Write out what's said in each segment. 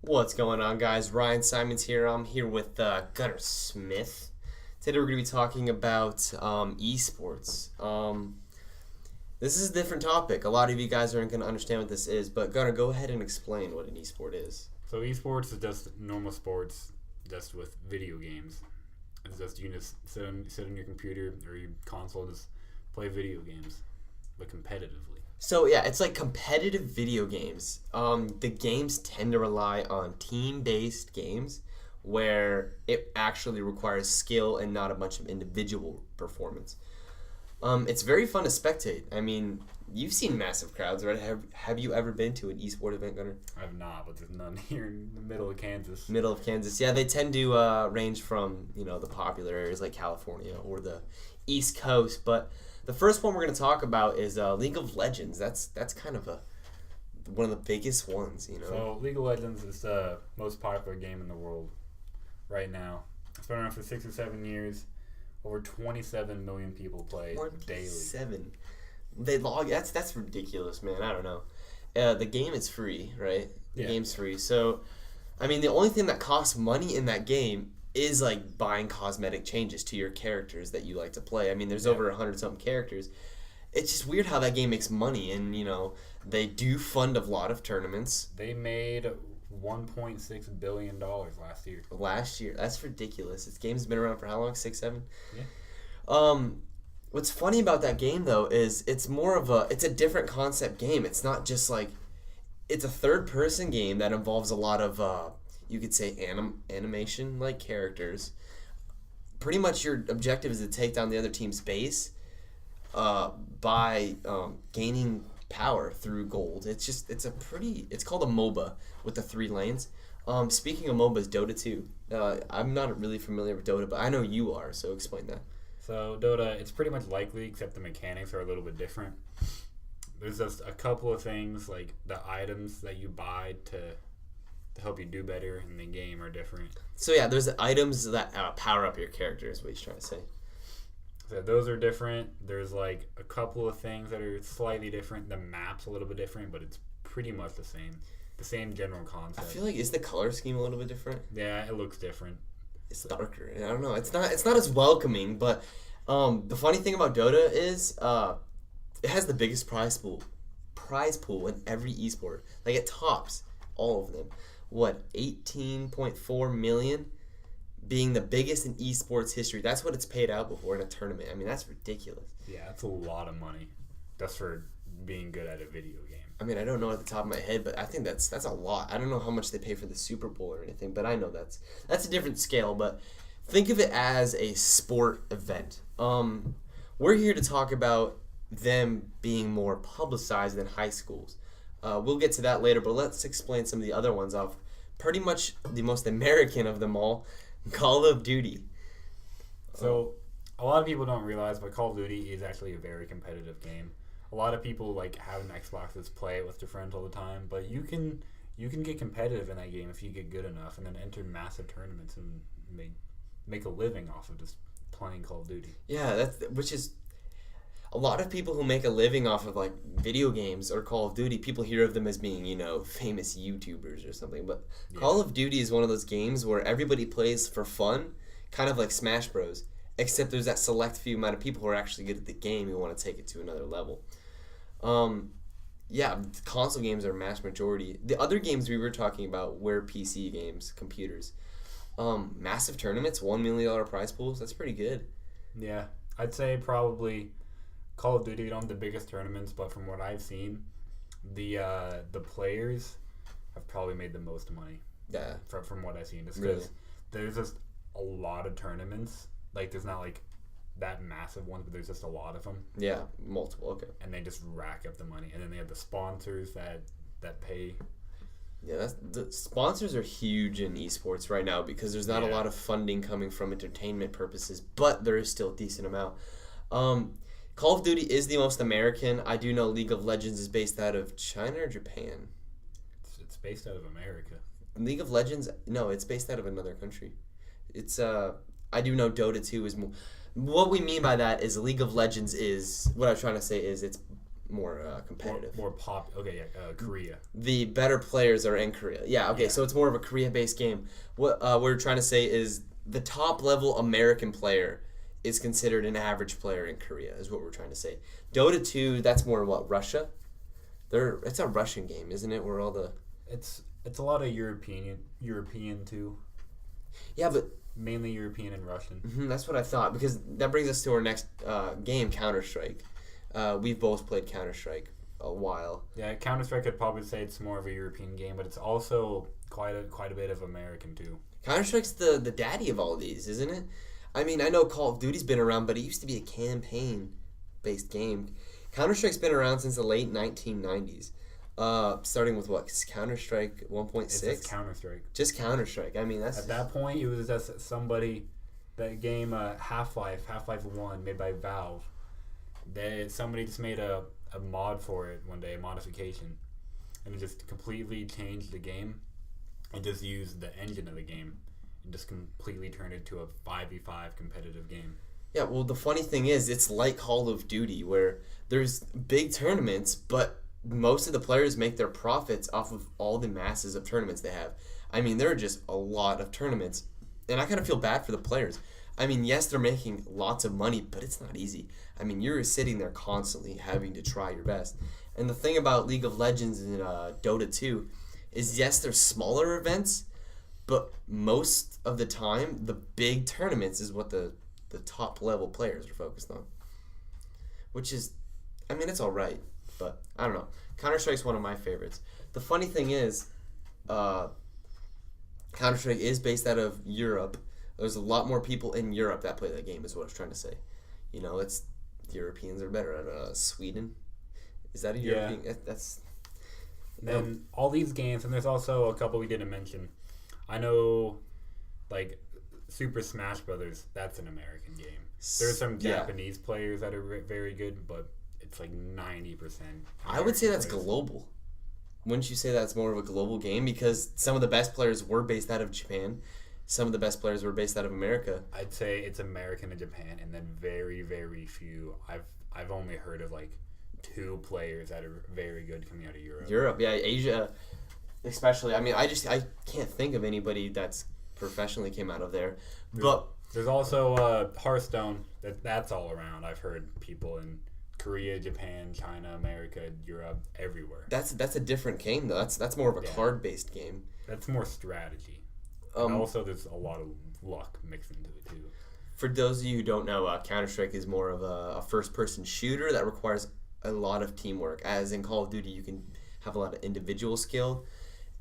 What's going on, guys? Ryan Simons here. I'm here with Gunnar Smith. Today we're going to be talking about esports. This is a different topic. A lot of you guys aren't going to understand what this is, but Gunnar, go ahead and explain what an esport is. So esports is just normal sports, just with video games. It's just you can just sit on your computer or your console, and just play video games, but competitively. So yeah, it's like competitive video games. The games tend to rely on team-based games where it actually requires skill and not a bunch of individual performance. It's very fun to spectate. I mean, you've seen massive crowds, right? Have you ever been to an esport event, Gunnar? I have not, but there's none here in the middle of Kansas. Middle of Kansas. Yeah, they tend to range from, the popular areas like California or the East Coast, but the first one we're going to talk about is League of Legends. That's kind of one of the biggest ones, So League of Legends is the most popular game in the world right now. It's been around for 6 or 7 years. Over 27 million people play daily. 27. They log. That's ridiculous, man. I don't know. The game is free, right? The game's free. So, I mean, the only thing that costs money in that game is like buying cosmetic changes to your characters that you like to play. I mean, there's over 100-something characters. It's just weird how that game makes money, and they do fund a lot of tournaments. They made $1.6 billion last year. Last year, that's ridiculous. This game's been around for how long? 6, 7. Yeah. What's funny about that game though is it's a different concept game. It's not just like it's a third-person game that involves a lot of you could say animation like characters. Pretty much your objective is to take down the other team's base by gaining power through gold. It's called a MOBA with the 3 lanes. Speaking of MOBAs, Dota 2. I'm not really familiar with Dota, but I know you are, so explain that. So Dota, it's pretty much like League, except the mechanics are a little bit different. There's just a couple of things, like the items that you buy to help you do better in the game are different. So yeah, there's items that power up your character is what he's trying to say. So those are different. There's like a couple of things that are slightly different. The map's a little bit different, but it's pretty much the same. The same general concept. I feel like, is the color scheme a little bit different? Yeah, it looks different. It's darker. I don't know. It's not as welcoming, but the funny thing about Dota is it has the biggest prize pool in every esport. Like it tops all of them. What, 18.4 million being the biggest in esports history. That's what it's paid out before in a tournament. I mean, that's ridiculous. Yeah, that's a lot of money just for being good at a video game. I mean, I don't know at the top of my head, but I think that's a lot. I don't know how much they pay for the Super Bowl or anything, but I know that's a different scale. But think of it as a sport event. We're here to talk about them being more publicized than high schools. We'll get to that later, but let's explain some of the other ones off. Pretty much the most American of them all, Call of Duty. So a lot of people don't realize, but Call of Duty is actually a very competitive game. A lot of people like have an Xbox that's play it with their friends all the time, but you can get competitive in that game if you get good enough, and then enter massive tournaments and make a living off of just playing Call of Duty. Yeah, which is a lot of people who make a living off of like video games or Call of Duty. People hear of them as being famous YouTubers or something, but Call of Duty is one of those games where everybody plays for fun, kind of like Smash Bros. Except there's that select few amount of people who are actually good at the game who want to take it to another level. Console games are mass majority. The other games we were talking about were PC games, computers. Massive tournaments, $1 million prize pools. That's pretty good. Yeah, I'd say probably Call of Duty don't have the biggest tournaments, but from what I've seen, the players have probably made the most money. Yeah. From what I've seen, just because there's just a lot of tournaments. Like there's not like that massive ones, but there's just a lot of them. Yeah, multiple. Okay. And they just rack up the money, and then they have the sponsors that pay. Yeah, the sponsors are huge in esports right now because there's not a lot of funding coming from entertainment purposes, but there is still a decent amount. Call of Duty is the most American. I do know League of Legends is based out of China or Japan. It's based out of America. League of Legends, no, it's based out of another country. It's I do know Dota 2 is more. What we mean by that is League of Legends is what I'm trying to say is it's competitive. More pop. Okay, yeah, Korea. The better players are in Korea. Yeah, okay, so it's more of a Korea-based game. What we're trying to say is the top level American player is considered an average player in Korea, is what we're trying to say. Dota 2, that's more what, Russia? It's a Russian game, isn't it? Where all the It's a lot of European too. Yeah, but Mainly European and Russian. that's what I thought, because that brings us to our next game, Counter-Strike. We've both played Counter-Strike a while. Yeah, Counter-Strike, I'd probably say it's more of a European game, but it's also quite a bit of American too. Counter-Strike's the daddy of all of these, isn't it? I mean, I know Call of Duty's been around, but it used to be a campaign-based game. Counter-Strike's been around since the late 1990s. Starting with what? Counter-Strike 1.6? It's just Counter-Strike. Just Counter-Strike. I mean, that's... At that point, it was just somebody... That game, Half-Life 1, made by Valve. Somebody just made a mod for it one day, a modification. And it just completely changed the game. And just used the engine of the game. And just completely turned it to a 5v5 competitive game. Yeah, well, the funny thing is, it's like Call of Duty, where there's big tournaments, but most of the players make their profits off of all the masses of tournaments they have. I mean, there are just a lot of tournaments, and I kind of feel bad for the players. I mean, yes, they're making lots of money, but it's not easy. I mean, you're sitting there constantly having to try your best. And the thing about League of Legends and Dota 2 is, yes, there's smaller events, but most of the time, the big tournaments is what the top level players are focused on. Which is, I mean, it's all right. But I don't know. Counter-Strike's one of my favorites. The funny thing is, Counter-Strike is based out of Europe. There's a lot more people in Europe that play that game, is what I was trying to say. You know, it's Europeans are better at Sweden. Is that a European? Yeah. That's. Then all these games, and there's also a couple we didn't mention. I know, like Super Smash Brothers. That's an American game. There's some Japanese players that are very good, but it's like 90%. I would say that's global. Wouldn't you say that's more of a global game? Because some of the best players were based out of Japan. Some of the best players were based out of America. I'd say it's American and Japan, and then very, very few. I've only heard of like 2 players that are very good coming out of Europe. Europe, yeah, Asia, especially. I mean, I can't think of anybody that's professionally came out of there. But there's also Hearthstone. That's all around. I've heard people in Korea, Japan, China, America, Europe, everywhere. That's a different game though. That's more of a card-based game. That's more strategy. And also, there's a lot of luck mixed into it too. For those of you who don't know, Counter-Strike is more of a first-person shooter that requires a lot of teamwork. As in Call of Duty, you can have a lot of individual skill,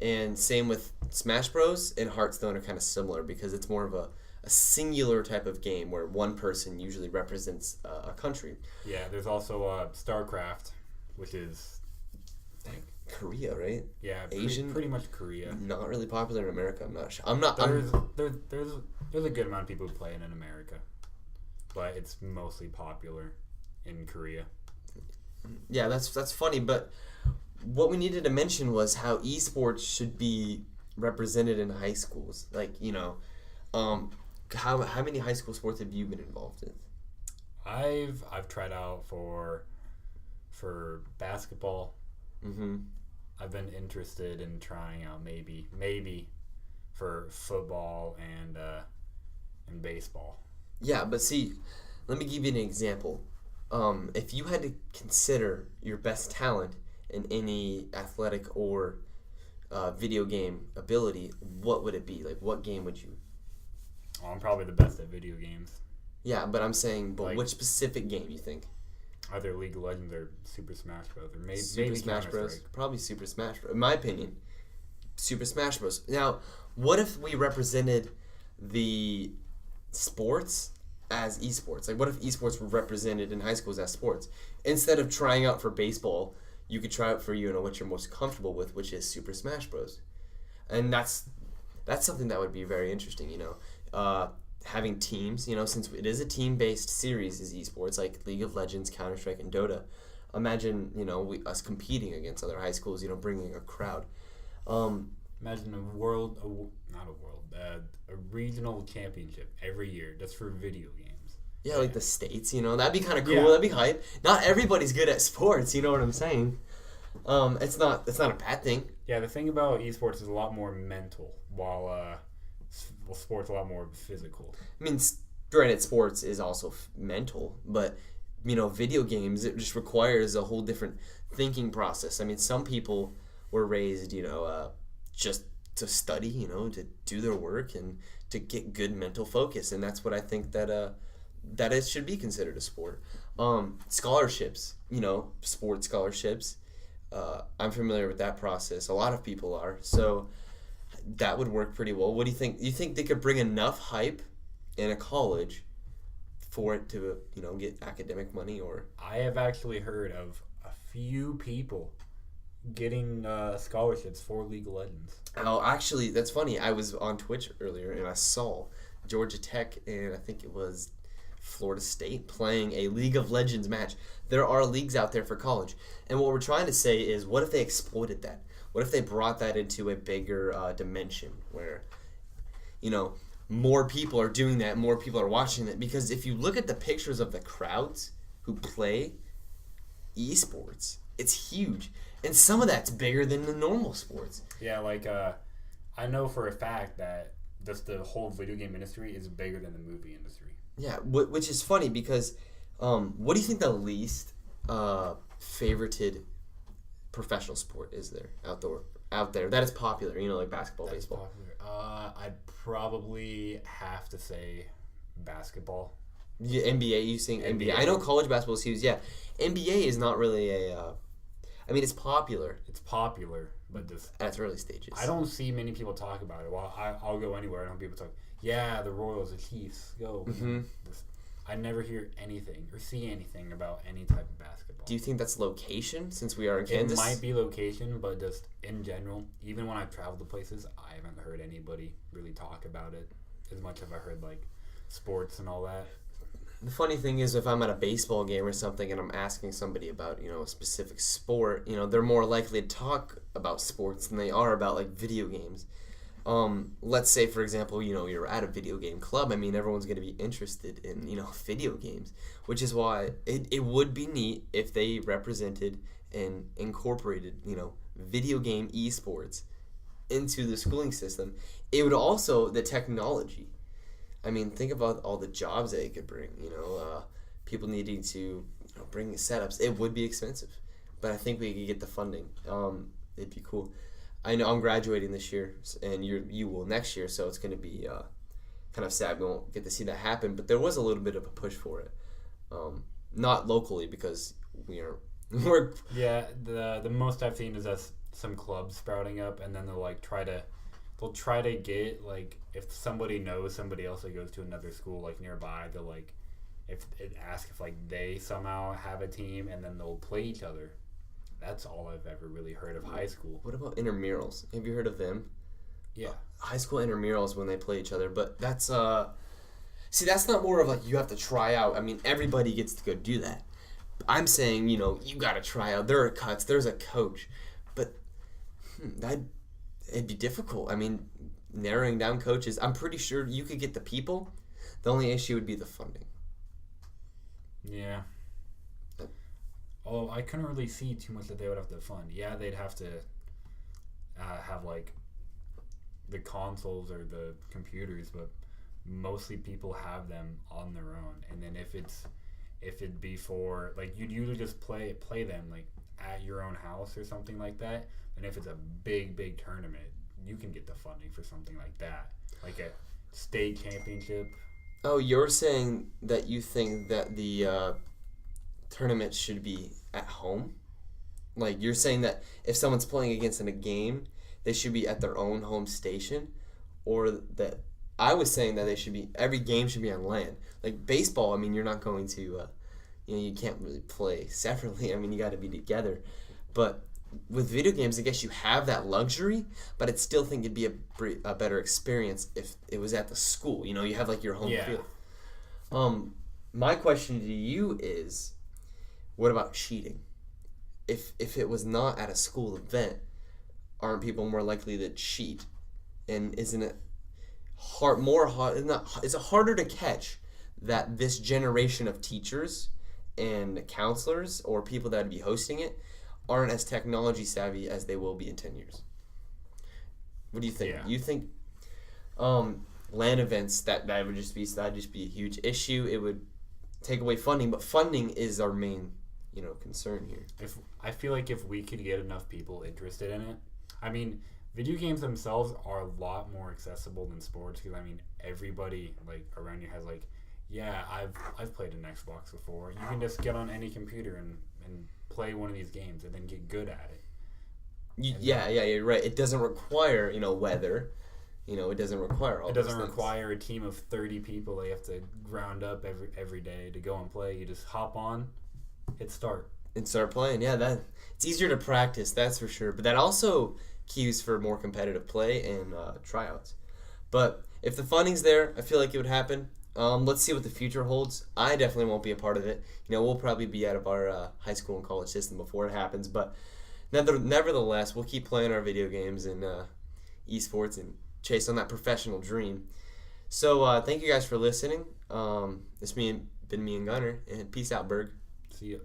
and same with Smash Bros. And Hearthstone are kind of similar because it's more of a singular type of game where one person usually represents a country. Yeah, there's also StarCraft, which is Korea, right? Yeah, Asian, pretty much Korea. Not really popular in America. I'm not sure. There's a good amount of people who play it in America, but it's mostly popular in Korea. Yeah, that's funny. But what we needed to mention was how esports should be represented in high schools. Like, you know, how many high school sports have you been involved in? I've tried out for basketball. Mm-hmm. I've been interested in trying out maybe for football and baseball. Yeah, but see, let me give you an example. If you had to consider your best talent in any athletic or video game ability, what would it be? Like, what game would you? Oh, I'm probably the best at video games. Yeah, but I'm saying, which specific game you think? Either League of Legends or Super Smash Bros. Or maybe Smash Bros. Probably Super Smash Bros. In my opinion, Super Smash Bros. Now, what if we represented the sports as esports? Like, what if esports were represented in high schools as sports? Instead of trying out for baseball, you could try out for what you're most comfortable with, which is Super Smash Bros. And that's something that would be very interesting, you know. Having teams, you know, since it is a team-based series is esports, like League of Legends, Counter-Strike, and Dota. Imagine, you know, us competing against other high schools, you know, bringing a crowd. Imagine a regional championship every year just for video games. Yeah, like the states, that'd be kind of cool. Yeah. That'd be hype. Not everybody's good at sports. You know what I'm saying? It's not a bad thing. Yeah, the thing about esports is a lot more mental, while sports a lot more physical. I mean, granted, sports is also mental, but video games, it just requires a whole different thinking process. I mean, some people were raised, just to study, to do their work and to get good mental focus, and that's what I think that it should be considered a sport. Scholarships, sports scholarships. I'm familiar with that process. A lot of people are, so that would work pretty well. What do you think? You think they could bring enough hype in a college for it to, get academic money? Or I have actually heard of a few people getting scholarships for League of Legends. Oh, actually, that's funny. I was on Twitch earlier and I saw Georgia Tech and I think it was Florida State playing a League of Legends match. There are leagues out there for college. And what we're trying to say is, what if they exploited that? What if they brought that into a bigger dimension where, more people are doing that, more people are watching that? Because if you look at the pictures of the crowds who play esports, it's huge. And some of that's bigger than the normal sports. Yeah, I know for a fact that just the whole video game industry is bigger than the movie industry. Yeah, which is funny because what do you think the least favorited professional sport is there out there that is popular? Like basketball, That's baseball. popular. I'd probably have to say basketball. Yeah, NBA. You saying NBA? NBA. I know college basketball is huge. Yeah, NBA is not really a. I mean, it's popular It's popular, but just at its early stages. I don't see many people talk about it. Well, I'll go anywhere. I don't people talk. Yeah, the Royals, the Chiefs, go. Mm-hmm. I never hear anything or see anything about any type of basketball. Do you think that's location? Since we are in It Kansas, might be location, but just in general, even when I've traveled to places, I haven't heard anybody really talk about it as much as I heard sports and all that. The funny thing is, if I'm at a baseball game or something and I'm asking somebody about, a specific sport, they're more likely to talk about sports than they are about, video games. Let's say, for example, you're at a video game club. I mean, everyone's going to be interested in, video games, which is why it would be neat if they represented and incorporated, video game esports into the schooling system. It would also, the technology. I mean, think about all the jobs that it could bring. People needing to bring the setups. It would be expensive, but I think we could get the funding. It'd be cool. I know I'm graduating this year, and you will next year, so it's going to be kind of sad we won't get to see that happen. But there was a little bit of a push for it, not locally because we're Yeah, the most I've seen is us some clubs sprouting up, and then they'll try to get if somebody knows somebody else that goes to another school nearby, they'll ask if they somehow have a team, and then they'll play each other. That's all I've ever really heard of high school. What about intramurals? Have you heard of them? Yeah. High school intramurals when they play each other, but that's that's not more of you have to try out. I mean, everybody gets to go do that. I'm saying, you got to try out. There are cuts, there's a coach, but it'd be difficult. I mean, narrowing down coaches, I'm pretty sure you could get the people. The only issue would be the funding. Yeah. Oh, I couldn't really see too much that they would have to fund. Yeah, they'd have to have the consoles or the computers, but mostly people have them on their own. And then if it'd be for you'd usually just play them at your own house or something like that. And if it's a big tournament, you can get the funding for something like that, like a state championship. Oh, you're saying that you think that the tournament should be at home? You're saying that if someone's playing against in a game, they should be at their own home station? Or that I was saying that every game should be on LAN. Baseball, I mean, you're not going to, you can't really play separately. I mean, you got to be together. But with video games, I guess you have that luxury, but I'd still think it'd be a better experience if it was at the school. You have your home field. My question to you is, what about cheating? If it was not at a school event, aren't people more likely to cheat? And isn't it is it harder to catch that this generation of teachers and counselors or people that would be hosting it aren't as technology savvy as they will be in 10 years. What do you think? Yeah. You think land events that'd just be a huge issue. It would take away funding, but funding is our main concern here. I feel like if we could get enough people interested in it, I mean, video games themselves are a lot more accessible than sports because I mean everybody like around you has like, yeah, I've played an Xbox before. You can just get on any computer and play one of these games and then get good at it. Yeah, you're right. It doesn't require weather. It doesn't require all. It doesn't those things. require a team of 30 people they have to round up every day to go and play. You just hop on, hit start. And start playing. Yeah, it's easier to practice, that's for sure. But that also cues for more competitive play and tryouts. But if the funding's there, I feel like it would happen. Let's see what the future holds. I definitely won't be a part of it. We'll probably be out of our high school and college system before it happens. But nevertheless, we'll keep playing our video games and esports and chase on that professional dream. So thank you guys for listening. It's been me and Gunner, and peace out, Berg. See ya.